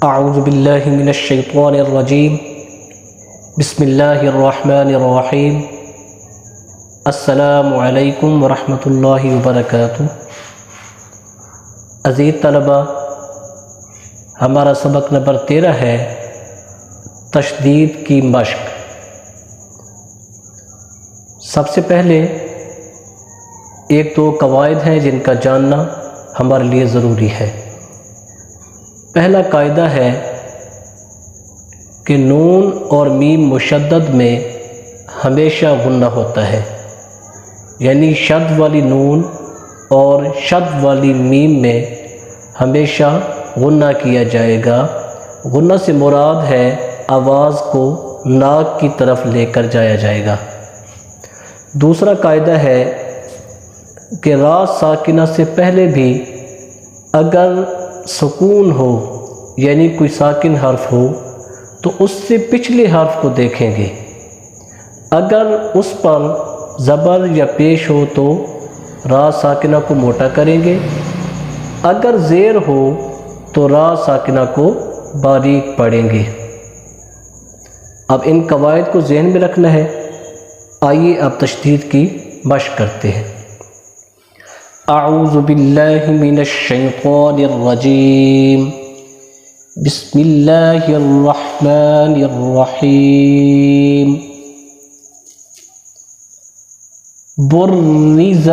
अऊज़ु बिल्लाहि मिनश्शैतानिर्रजीम बिस्मिल्लाहिर्रहमानिर्रहीम अस्सलामु अलैकुम वरहमतुल्लाहि वबरकातुहू। अज़ीज़ तलबा, हमारा सबक नंबर 13 है तशदीद की मश्क। सबसे पहले एक दो कवायद हैं जिनका जानना हमारे लिए ज़रूरी है। पहला कायदा है कि नून और मीम मुशद्दद में हमेशा गुन्ना होता है, यानी शद वाली नून और शद वाली मीम में हमेशा गुन्ना किया जाएगा। गुन्ना से मुराद है आवाज़ को नाक की तरफ लेकर जाया जाएगा। दूसरा कायदा है कि रा साकिना से पहले भी अगर सुकून हो, यानी कोई साकिन हर्फ हो, तो उससे पिछले हर्फ को देखेंगे। अगर उस पर ज़बर या पेश हो तो रा साकिना को मोटा करेंगे। अगर ज़ेर हो तो रा साकिना को बारीक पढ़ेंगे। अब इन कवायद को ज़हन में रखना है। आइए अब तशदीद की मश्क करते हैं। अऊज़ु बिल्लाहि मिनश्शैतानिर्रजीम बिस्मिल्लाहिर्रहमानिर्रहीम। बुर्रिज़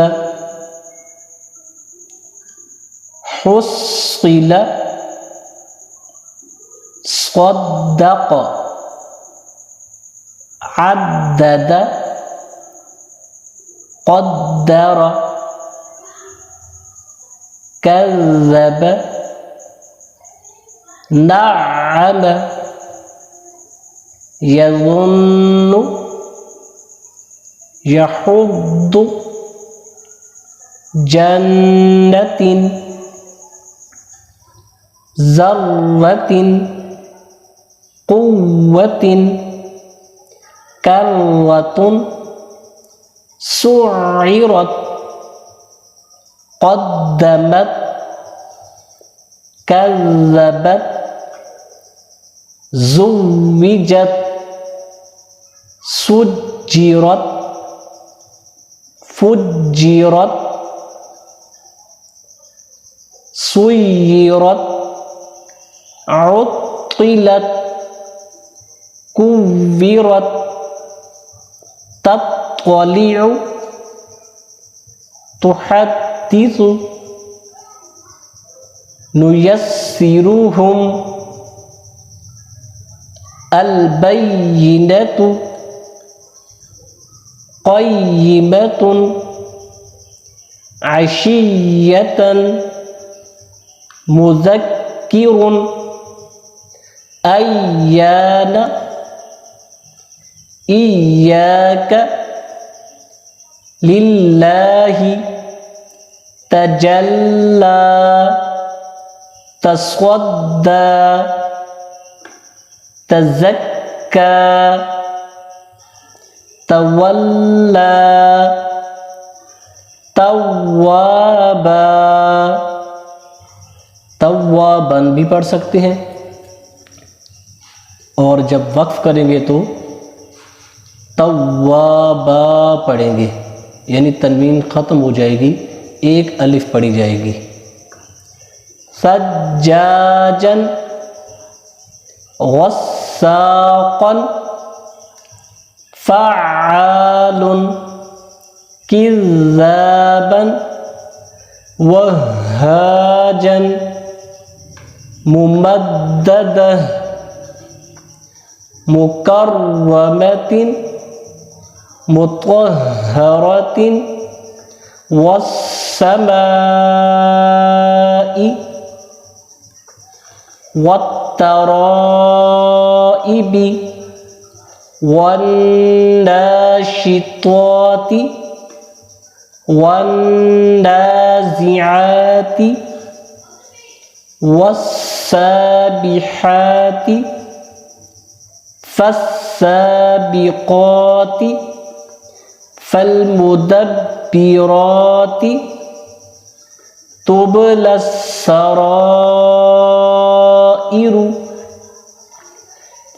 हुस्सिल सद्दक़ अद्दद क़द्दर कज़्ज़ब नअम यज़ुन्नु यहुद्दु जन्नतिन ज़र्रतिन क़ुव्वतिन कर्रतुन सुइरत क़द्दमत कज़्ज़बत ज़ुव्विजत सुज्जिरत फुज्जिरत सुय्यिरत उत्तिलत कुव्विरत तत्तलिउ तुहद्दिसु नुयस्सिरुहुम अल-बय्यिनतु क़य्यिमतुन अशिय्यतन मुज़क्किरुन अय्यान इय्याक लिल्लाहि तजल्ला तस्वद्दा तज़क्का तवल्ला तव्वाबा। तव्वाबन भी पढ़ सकते हैं, और जब वक्फ करेंगे तो तव्वाबा पढ़ेंगे, यानी तनवीन ख़त्म हो जाएगी, एक अलिफ पढ़ी जाएगी। सज्जाजन गस्साक़न फ़अालुन किज़्ज़ाबन वह्हाजन मुमद्ददह मुकर्रमतिन मुत्तहरतिन वस्समाई वत्तराइबि वन्नाशिताति वन्नाज़िआति वस्साबिहाति फस्साबिक़ाति फल्मुदब्बिराति तुबलस्सराइरु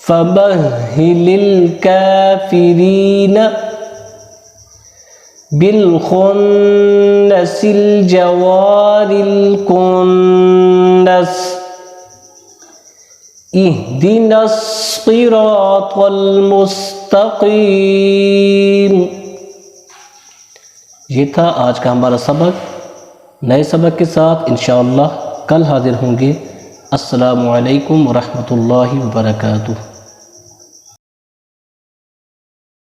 फमहिलिल काफिरीन बिलखुन्नसिल जवारिल कुन्नस इहदिनस सिरातल मुस्तकीम। ये था आज का हमारा सबक। नए सबक के साथ इंशाअल्लाह कल हाजिर होंगे। अस्सलामु अलैकुम व रहमतुल्लाहि व बरकातुहू।